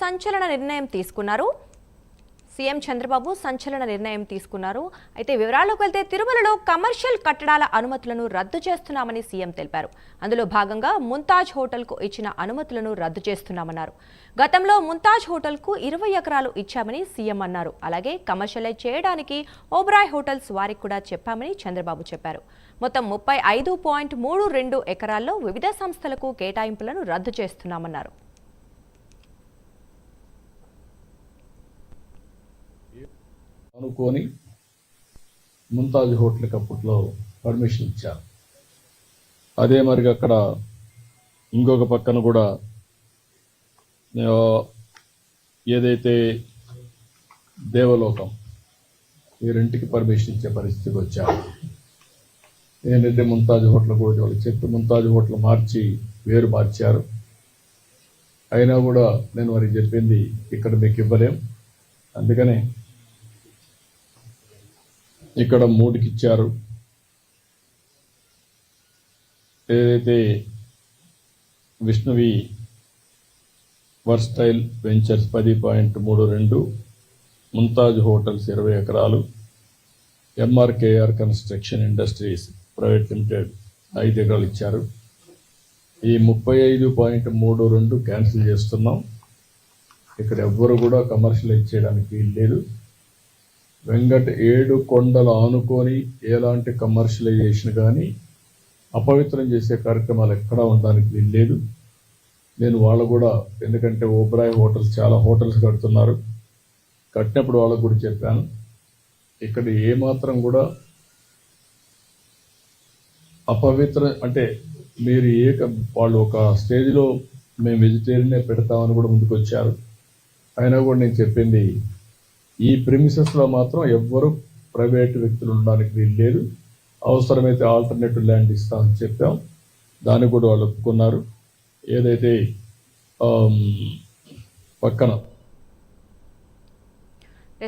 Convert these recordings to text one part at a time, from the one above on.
సంచలన నిర్ణయం తీసుకున్నారు. సీఎం చంద్రబాబు సంచలన నిర్ణయం తీసుకున్నారు. అయితే వివరాల్లోకి వెళ్తే తిరుమలలో కమర్షియల్ కట్టడాల అనుమతులను రద్దు చేస్తున్నామని సీఎం తెలిపారు. అందులో భాగంగా ముంతాజ్ హోటల్కు ఇచ్చిన అనుమతులను రద్దు చేస్తున్నామన్నారు. గతంలో ముంతాజ్ హోటల్కు 20 ఎకరాలు ఇచ్చామని సీఎం అన్నారు. అలాగే కమర్షియలైజ్ చేయడానికి ఓబ్రాయ్ హోటల్స్ వారికి కూడా చెప్పామని చంద్రబాబు చెప్పారు. మొత్తం 35.32 ఎకరాల్లో వివిధ సంస్థలకు కేటాయింపులను రద్దు చేస్తున్నామన్నారు. అనుకోని ముంతాజ్ హోటల్కి అప్పట్లో పర్మిషన్ ఇచ్చారు. అదే మరి అక్కడ ఇంకొక పక్కన కూడా ఏదైతే దేవలోకం ఈ రెంటికి పర్మిషన్ ఇచ్చే పరిస్థితికి వచ్చారు. ఏంటంటే ముంతాజ్ హోటల్ కూడా వాళ్ళకి చెప్పి ముంతాజ్ హోటల్ వేరు మార్చారు. అయినా కూడా నేను వారికి చెప్పింది ఇక్కడ మీకు ఇవ్వలేం, అందుకనే ఇక్కడ 3కి ఇచ్చారు. ఏదైతే విష్ణువి వర్స్టైల్ వెంచర్స్ 10.32, ముంతాజ్ హోటల్స్ 20 ఎకరాలు, MRKR construction industries private limited 5 ఎకరాలు ఇచ్చారు. ఈ 35.32 క్యాన్సిల్ చేస్తున్నాం. ఇక్కడ ఎవ్వరు కూడా కమర్షియలైజ్ చేయడానికి వీలు లేదు. వెంకట 7 కొండలు ఆనుకొని ఎలాంటి కమర్షియలైజేషన్ కానీ అపవిత్రం చేసే కార్యక్రమాలు ఎక్కడా ఉండడానికి వీలు లేదు. నేను వాళ్ళు కూడా, ఎందుకంటే ఓబ్రాయ్ హోటల్స్ చాలా హోటల్స్ కడుతున్నారు, కట్టినప్పుడు వాళ్ళకు కూడా చెప్పాను, ఇక్కడ ఏమాత్రం కూడా అపవిత్ర అంటే మీరు వాళ్ళు ఒక స్టేజ్లో మేము వెజిటేరియనే పెడతామని కూడా ముందుకు వచ్చారు. అయినా కూడా నేను చెప్పింది, ఈ ప్రిమిసెస్లో మాత్రం ఎవ్వరూ ప్రైవేటు వ్యక్తులు ఉండడానికి వీలు లేదు. అవసరమైతే ఆల్టర్నేటివ్ ల్యాండ్ ఇస్తామని చెప్పాం, దాన్ని కూడా వాళ్ళు ఒప్పుకున్నారు. ఏదైతే పక్కన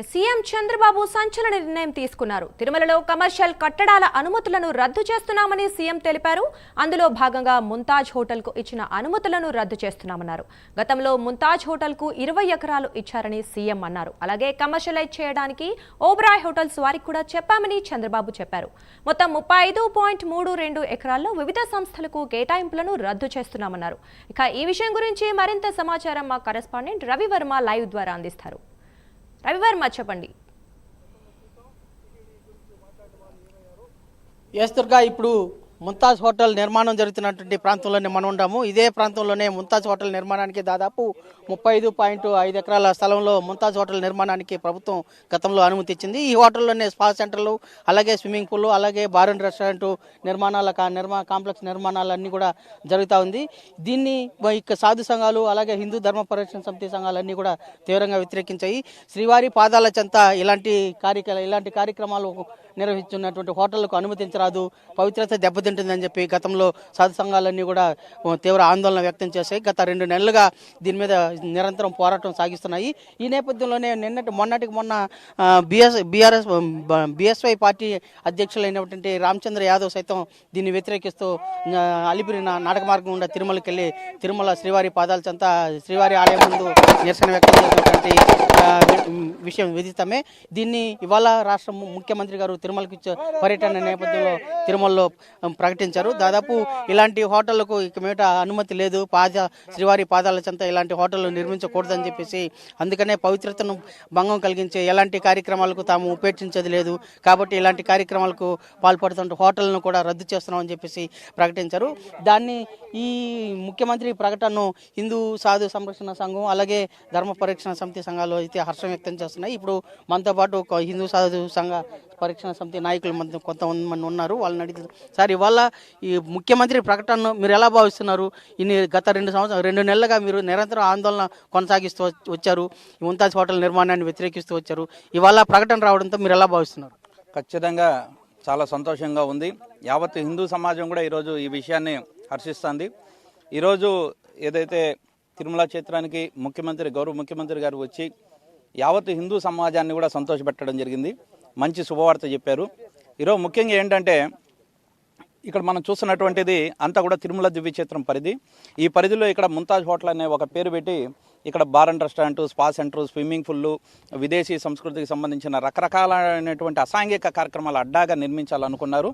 సీఎం చంద్రబాబు సంచలన నిర్ణయం తీసుకున్నారు. తిరుమలలో కమర్షియల్ కట్టడాల అనుమతులను రద్దు చేస్తున్నామని సీఎం తెలిపారు. అందులో భాగంగా ముంతాజ్ హోటల్కు ఇచ్చిన అనుమతులను రద్దు చేస్తున్నామన్నారు. గతంలో ముంతాజ్ హోటల్కు 20 ఎకరాలు ఇచ్చారని సీఎం అన్నారు. అలాగే కమర్షియలైజ్ చేయడానికి ఓబ్రాయ్ హోటల్స్ వారికి కూడా చెప్పామని చంద్రబాబు చెప్పారు. మొత్తం 35.32 ఎకరాల్లో వివిధ సంస్థలకు కేటాయింపులను రద్దు చేస్తున్నామన్నారు. ఇక ఈ విషయం గురించి మరింత సమాచారం మా కరెస్పాండెంట్ రవివర్మ లైవ్ ద్వారా అందిస్తారు. రవివర్మ, చెప్పండి. ఎస్ దుర్గా, ఇప్పుడు ముంతాజ్ హోటల్ నిర్మాణం జరుగుతున్నటువంటి ప్రాంతంలోనే మనం ఉన్నాము. ఇదే ప్రాంతంలోనే ముంతాజ్ హోటల్ నిర్మాణానికి దాదాపు 35.5 ఎకరాల స్థలంలో ముంతాజ్ హోటల్ నిర్మాణానికి ప్రభుత్వం గతంలో అనుమతి ఇచ్చింది. ఈ హోటల్లోనే స్పా సెంటర్లు, అలాగే స్విమ్మింగ్ పూల్, అలాగే బార్ అండ్ రెస్టారెంట్ కాంప్లెక్స్ నిర్మాణాలన్నీ కూడా జరుగుతూ ఉంది. దీన్ని సాధు సంఘాలు, అలాగే హిందూ ధర్మ పరిరక్షణ సమితి సంఘాలన్నీ కూడా తీవ్రంగా వ్యతిరేకించాయి. శ్రీవారి పాదాల చెంత ఇలాంటి కార్యక్రమాలు నిర్వహిస్తున్నటువంటి హోటళ్లకు అనుమతించరాదు, పవిత్రత దెబ్బతింటుందని చెప్పి గతంలో సాధు సంఘాలన్నీ కూడా తీవ్ర ఆందోళన వ్యక్తం చేశాయి. గత 2 నెలలుగా దీని మీద నిరంతరం పోరాటం సాగిస్తున్నాయి. ఈ నేపథ్యంలోనే మొన్నటికి మొన్న బీఎస్వై పార్టీ అధ్యక్షులైనటువంటి రామచంద్ర యాదవ్ సైతం దీన్ని వ్యతిరేకిస్తూ అలిపిరి నాటక మార్గం గుండా తిరుమలకి వెళ్ళి తిరుమల శ్రీవారి పాదాల చెంత శ్రీవారి ఆలయం ముందు నిరసన వ్యక్తం చేసినటువంటి విషయం విదితమే. దీన్ని ఇవాళ రాష్ట్ర ముఖ్యమంత్రి గారు తిరుమలకి పర్యటన నేపథ్యంలో తిరుమలలో ప్రకటించారు. దాదాపు ఇలాంటి హోటళ్లకు ఇక మీట అనుమతి లేదు, శ్రీవారి పాదాల చెంత ఇలాంటి హోటళ్లు నిర్మించకూడదని చెప్పేసి, అందుకనే పవిత్రతను భంగం కలిగించే ఎలాంటి కార్యక్రమాలకు తాము ఉపేక్షించేది లేదు, కాబట్టి ఇలాంటి కార్యక్రమాలకు పాల్పడుతున్న హోటళ్లను కూడా రద్దు చేస్తున్నామని చెప్పేసి ప్రకటించారు. దాన్ని ఈ ముఖ్యమంత్రి ప్రకటనను హిందూ సాధు సంరక్షణ సంఘం, అలాగే ధర్మ పరిరక్షణ సమితి సంఘాలు అయితే హర్షం వ్యక్తం చేస్తున్నాయి. ఇప్పుడు మనతో పాటు హిందూ సాధు సంఘ పరిరక్షణ సమితి నాయకులు కొంతమంది ఉన్నారు. వాళ్ళని అడిగితే, సార్, ఇవాళ ఈ ముఖ్యమంత్రి ప్రకటనను మీరు ఎలా భావిస్తున్నారు? గత 2 నెలలుగా మీరు నిరంతరం ఆందోళన కొనసాగిస్తూ వచ్చారు, ముంతాజ్ హోటల్ నిర్మాణాన్ని వ్యతిరేకిస్తూ వచ్చారు. ఇవాళ ప్రకటన రావడంతో మీరు ఎలా భావిస్తున్నారు? ఖచ్చితంగా చాలా సంతోషంగా ఉంది. యావత్ హిందూ సమాజం కూడా ఈరోజు ఈ విషయాన్ని హర్షిస్తుంది. ఈరోజు ఏదైతే తిరుమల క్షేత్రానికి గౌరవ ముఖ్యమంత్రి గారు వచ్చి యావత్ హిందూ సమాజాన్ని కూడా సంతోషపెట్టడం జరిగింది. మంచి శుభవార్త చెప్పారు. ఈరోజు ముఖ్యంగా ఏంటంటే, ఇక్కడ మనం చూస్తున్నటువంటిది అంతా కూడా తిరుమల దివ్యక్షేత్రం పరిధి. ఈ పరిధిలో ఇక్కడ ముంతాజ్ హోటల్ అనే ఒక పేరు పెట్టి ఇక్కడ bar and restaurant, spa centre, swimming pool, విదేశీ సంస్కృతికి సంబంధించిన రకరకాలైనటువంటి అసాంఘిక కార్యక్రమాలు అడ్డాగా నిర్మించాలనుకున్నారు.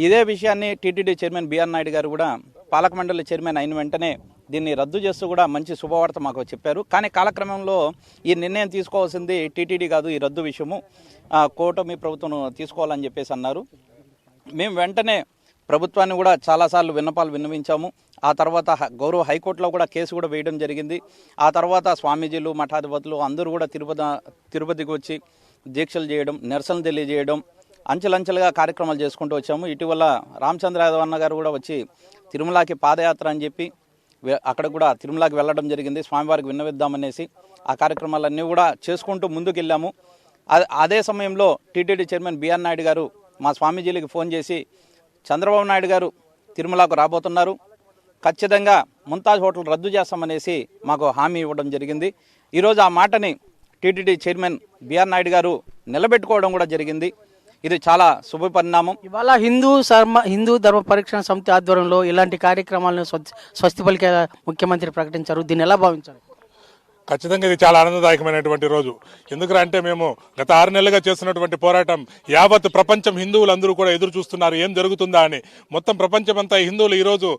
ఇదే విషయాన్ని టీటీడీ చైర్మన్ బిఆర్ నాయుడు గారు కూడా పాలక మండలి చైర్మన్ అయిన వెంటనే దీన్ని రద్దు చేస్తూ కూడా మంచి శుభవార్త మాకు చెప్పారు. కానీ కాలక్రమంలో ఈ నిర్ణయం తీసుకోవాల్సింది టీటీడీ కాదు, ఈ రద్దు విషయము కూటమి ప్రభుత్వం తీసుకోవాలని చెప్పేసి అన్నారు. మేము వెంటనే ప్రభుత్వాన్ని కూడా చాలాసార్లు విన్నపాలు విన్నవించాము. ఆ తర్వాత గౌరవ హైకోర్టులో కూడా కేసు కూడా వేయడం జరిగింది. ఆ తర్వాత స్వామీజీలు, మఠాధిపతులు అందరూ కూడా తిరుపతికి వచ్చి దీక్షలు చేయడం, నిరసనలు తెలియజేయడం, అంచెలంచెలుగా కార్యక్రమాలు చేసుకుంటూ వచ్చాము. ఇటీవల రామచంద్ర యాదవ్ అన్న గారు కూడా వచ్చి తిరుమలకి పాదయాత్ర అని చెప్పి అక్కడ కూడా తిరుమలకి వెళ్ళడం జరిగింది. స్వామివారికి విన్నవిద్దామనేసి ఆ కార్యక్రమాలన్నీ కూడా చేసుకుంటూ ముందుకు వెళ్ళాము. అదే సమయంలో టీటీడీ చైర్మన్ బిఆర్ నాయుడు గారు మా స్వామీజీలకి ఫోన్ చేసి చంద్రబాబు నాయుడు గారు తిరుమలకు రాబోతున్నారు, ఖచ్చితంగా ముంతాజ్ హోటల్ రద్దు చేస్తామనేసి మాకు హామీ ఇవ్వడం జరిగింది. ఈరోజు ఆ మాటని టీటీడీ చైర్మన్ బిఆర్ నాయుడు గారు నిలబెట్టుకోవడం కూడా జరిగింది. ఇది చాలా శుభ పరిణామం. ఇవాళ హిందూ ధర్మ పరిరక్షణ సమితి ఆధ్వర్యంలో ఇలాంటి కార్యక్రమాలను స్వస్తి పలికే ముఖ్యమంత్రి ప్రకటించారు. దీన్ని ఎలా భావించారు? ఖచ్చితంగా ఇది చాలా ఆనందదాయకమైనటువంటి రోజు. ఎందుకంటే మేము గత 6 నెలలుగా చేస్తున్నటువంటి పోరాటం యావత్ ప్రపంచం హిందువులందరూ కూడా ఎదురు చూస్తున్నారు ఏం జరుగుతుందా అని. మొత్తం ప్రపంచమంతా హిందువులు ఈరోజు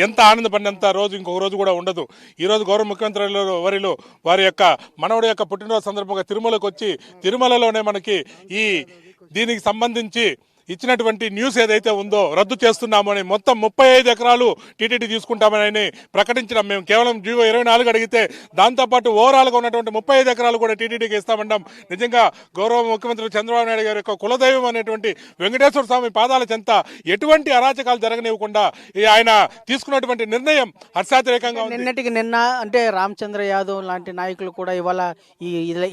ఎంత ఆనందపడినంత రోజు ఇంకొక రోజు కూడా ఉండదు. ఈరోజు గౌరవ ముఖ్యమంత్రి వారి యొక్క మనవడి యొక్క పుట్టినరోజు సందర్భంగా తిరుమలకు వచ్చి తిరుమలలోనే మనకి దీనికి సంబంధించి ఇచ్చినటువంటి న్యూస్ ఏదైతే ఉందో రద్దు చేస్తున్నామని మొత్తం 35 ఎకరాలు టీటీడీ తీసుకుంటామని ప్రకటించడం. మేము కేవలం జీవో 24 అడిగితే దాంతోపాటు ఓవరాల్గా ఉన్నటువంటి 35 ఎకరాలు కూడా టీటీడీకి ఇస్తామన్నాం. నిజంగా గౌరవ ముఖ్యమంత్రి చంద్రబాబు నాయుడు గారి యొక్క కులదైవం అనేటువంటి వెంకటేశ్వర స్వామి పాదాల చెంత ఎటువంటి అరాచకాలు జరగనివ్వకుండా ఆయన తీసుకున్నటువంటి నిర్ణయం హర్షాతిరేకంగా ఉంది. నిన్నటికి నిన్న అంటే రామచంద్ర యాదవ్ లాంటి నాయకులు కూడా ఇవాళ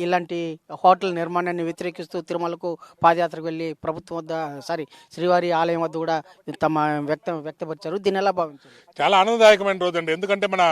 ఇలాంటి హోటల్ నిర్మాణాన్ని వ్యతిరేకిస్తూ తిరుమలకు పాదయాత్రకు వెళ్ళి ప్రభుత్వం వద్ద శ్రీవారి ఆలయం వద్ద కూడా తమ వ్యక్తపరిచారు. దీన్ని ఎలా భావించారు? చాలా ఆనందదాయకమైన రోజు అండి. ఎందుకంటే మన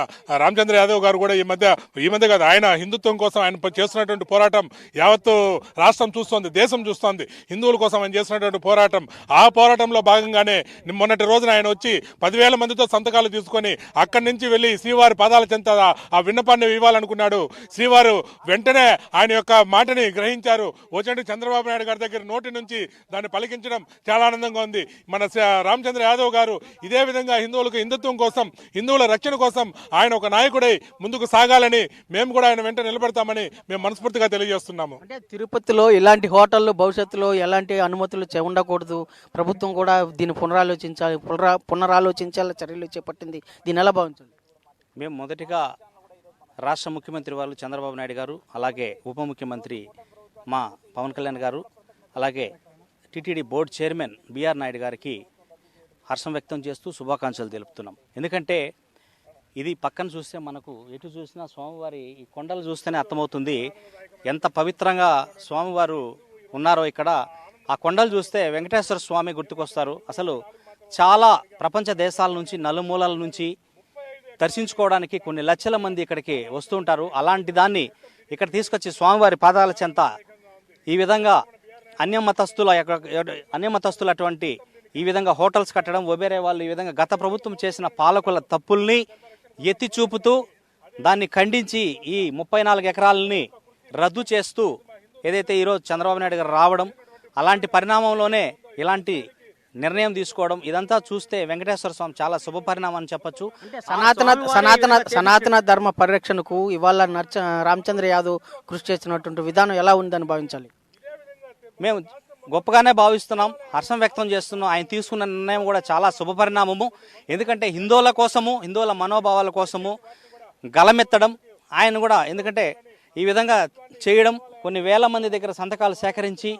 రామచంద్ర యాదవ్ గారు కూడా ఈ మధ్య కాదు, ఆయన హిందుత్వం కోసం ఆయన చేస్తున్నటువంటి పోరాటం యావత్తు రాష్ట్రం చూస్తోంది, దేశం చూస్తోంది. హిందువుల కోసం ఆయన చేస్తున్నటువంటి పోరాటం, ఆ పోరాటంలో భాగంగానే మొన్నటి రోజున ఆయన వచ్చి 10,000 మందితో సంతకాలు తీసుకొని అక్కడి నుంచి వెళ్ళి శ్రీవారి పాదాల చెంత ఆ విన్నపాన్ని ఇవ్వాలనుకున్నాడు. శ్రీవారు వెంటనే ఆయన యొక్క మాటని గ్రహించారు. వచ్చి చంద్రబాబు నాయుడు గారి దగ్గర నోటి నుంచి దాన్ని పలికించడం చాలా ఆనందంగా ఉంది. మన రామచంద్ర యాదవ్ గారు ఇదే విధంగా హిందువులకు హిందుత్వం కోసం, హిందువుల రక్షణ కోసం ఆయన ఒక నాయకుడై ముందుకు సాగాలని మేము కూడా ఆయన వెంట నిలబెడతామని మేము మనస్ఫూర్తిగా తెలియజేస్తున్నాము. అంటే తిరుపతిలో ఇలాంటి హోటళ్లు భవిష్యత్తులో ఎలాంటి అనుమతులు ఉండకూడదు, ప్రభుత్వం కూడా దీన్ని పునరాలోచించాల చర్యలు చేపట్టింది. దీన్ని ఎలా భావించండి? మేము మొదటిగా రాష్ట్ర ముఖ్యమంత్రి వారు చంద్రబాబు నాయుడు గారు, అలాగే ఉప ముఖ్యమంత్రి మా పవన్ కళ్యాణ్ గారు, అలాగే TTD board chairman BR Naidu గారికి హర్షం వ్యక్తం చేస్తూ శుభాకాంక్షలు తెలుపుతున్నాం. ఎందుకంటే ఇది పక్కన చూస్తే మనకు ఎటు చూసినా స్వామివారి ఈ కొండలు చూస్తేనే అర్థమవుతుంది ఎంత పవిత్రంగా స్వామివారు ఉన్నారో ఇక్కడ. ఆ కొండలు చూస్తే వెంకటేశ్వర స్వామి గుర్తుకొస్తారు. అసలు చాలా ప్రపంచ దేశాల నుంచి, నలుమూలల నుంచి దర్శించుకోవడానికి కొన్ని లక్షల మంది ఇక్కడికి వస్తుంటారు. అలాంటి దాన్ని ఇక్కడ తీసుకొచ్చి స్వామివారి పాదాల చెంత ఈ విధంగా అన్యమతస్థులు అటువంటి ఈ విధంగా హోటల్స్ కట్టడం, ఒబేరే వాళ్ళు ఈ విధంగా గత ప్రభుత్వం చేసిన పాలకుల తప్పుల్ని ఎత్తి చూపుతూ దాన్ని ఖండించి ఈ 34 ఎకరాలని రద్దు చేస్తూ ఏదైతే ఈరోజు చంద్రబాబు నాయుడు గారు రావడం, అలాంటి పరిణామంలోనే ఇలాంటి నిర్ణయం తీసుకోవడం, ఇదంతా చూస్తే వెంకటేశ్వర స్వామి చాలా శుభ పరిణామం అని చెప్పొచ్చు. సనాతన ధర్మ పరిరక్షణకు ఇవాళ రామచంద్ర యాదవ్ కృషి చేసినటువంటి విధానం ఎలా ఉందని భావించాలి? మేము గొప్పగానే భావిస్తున్నాం, హర్షం వ్యక్తం చేస్తున్నాం. ఆయన తీసుకున్న నిర్ణయం కూడా చాలా శుభపరిణామము. ఎందుకంటే హిందువుల కోసము, హిందువుల మనోభావాల కోసము గలమెత్తడం ఆయన కూడా, ఎందుకంటే ఈ విధంగా చేయడం, కొన్ని వేల మంది దగ్గర సంతకాలు సేకరించి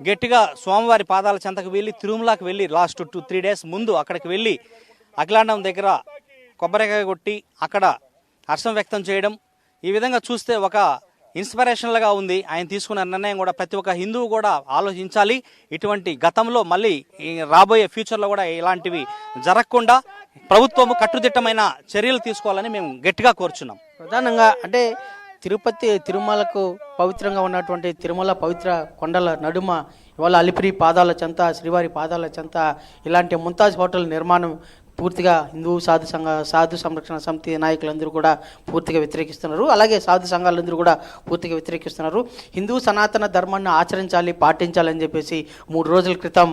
గట్టిగా స్వామివారి పాదాల చెంతకు వెళ్ళి తిరుమలకి వెళ్ళి లాస్ట్ 2-3 డేస్ ముందు అక్కడికి వెళ్ళి అఖిలాండం దగ్గర కొబ్బరికాయ కొట్టి అక్కడ హర్షం వ్యక్తం చేయడం, ఈ విధంగా చూస్తే ఒక ఇన్స్పిరేషనల్గా ఉంది. ఆయన తీసుకున్న నిర్ణయం కూడా ప్రతి ఒక్క హిందువు కూడా ఆలోచించాలి. ఇటువంటి గతంలో మళ్ళీ రాబోయే ఫ్యూచర్లో కూడా ఇలాంటివి జరగకుండా ప్రభుత్వం కట్టుదిట్టమైన చర్యలు తీసుకోవాలని మేము గట్టిగా కోరుచున్నాం. ప్రధానంగా అంటే తిరుమలకు పవిత్రంగా ఉన్నటువంటి తిరుమల పవిత్ర కొండల నడుమ ఇవాళ అలిపిరి పాదాల చెంత, శ్రీవారి పాదాల చెంత ఇలాంటి ముంతాజ్ హోటల్ నిర్మాణం పూర్తిగా హిందూ సాధు సంరక్షణ సమితి నాయకులందరూ కూడా పూర్తిగా వ్యతిరేకిస్తున్నారు. అలాగే సాధు సంఘాలందరూ కూడా పూర్తిగా వ్యతిరేకిస్తున్నారు. హిందూ సనాతన ధర్మాన్ని ఆచరించాలి, పాటించాలని చెప్పేసి 3 రోజుల క్రితం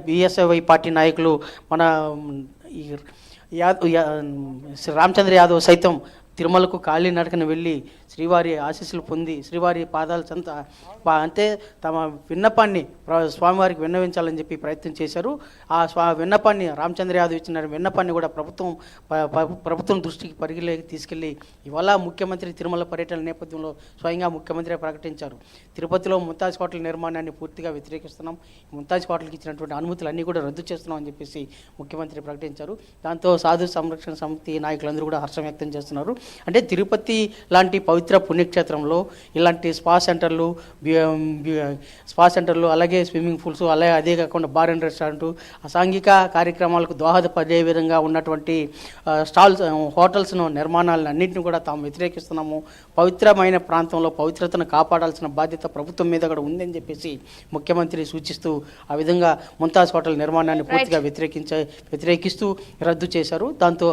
బిఎస్వై పార్టీ నాయకులు మన ఈ రామచంద్ర యాదవ్ సైతం తిరుమలకు కాలినడకన వెళ్ళి శ్రీవారి ఆశీస్సులు పొంది శ్రీవారి పాదాల చెంత అంటే తమ విన్నపాన్ని స్వామివారికి విన్నవించాలని చెప్పి ప్రయత్నం చేశారు. ఆ విన్నపాన్ని రామచంద్ర యాదవ్ ఇచ్చిన విన్నపాన్ని కూడా ప్రభుత్వం దృష్టికి పరిగిలోకి తీసుకెళ్లి ఇవాళ ముఖ్యమంత్రి తిరుమల పర్యటన నేపథ్యంలో స్వయంగా ముఖ్యమంత్రి ప్రకటించారు. తిరుపతిలో ముంతాజ్ హోటల్ నిర్మాణాన్ని పూర్తిగా వ్యతిరేకిస్తున్నాం, ముంతాజ్ హోటల్కి ఇచ్చినటువంటి అనుమతులన్నీ కూడా రద్దు చేస్తున్నాం అని చెప్పేసి ముఖ్యమంత్రి ప్రకటించారు. దాంతో సాధు సంరక్షణ సమితి నాయకులందరూ కూడా హర్షం వ్యక్తం చేస్తున్నారు. అంటే తిరుపతి లాంటి పవిత్ర పుణ్యక్షేత్రంలో ఇలాంటి స్పా సెంటర్లు అలాగే స్విమ్మింగ్ పూల్స్ అలాగే అదే కాకుండా బార్ అండ్ రెస్టారెంట్ అసాంఘిక కార్యక్రమాలకు దోహదపడే విధంగా ఉన్నటువంటి హోటల్స్ను నిర్మాణాలను అన్నింటినీ కూడా తాము వ్యతిరేకిస్తున్నాము. పవిత్రమైన ప్రాంతంలో పవిత్రతను కాపాడాల్సిన బాధ్యత ప్రభుత్వం మీద కూడా ఉందని చెప్పేసి ముఖ్యమంత్రి సూచిస్తూ ఆ విధంగా ముంతాజ్ హోటల్ నిర్మాణాన్ని పూర్తిగా వ్యతిరేకిస్తూ రద్దు చేశారు. దాంతో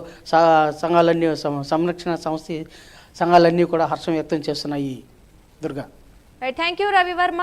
సంఘాలన్నీ సంరక్షణ సంఘాలన్నీ కూడా హర్షం వ్యక్తం చేస్తున్నాయి. Durga, thank you Ravi Varma.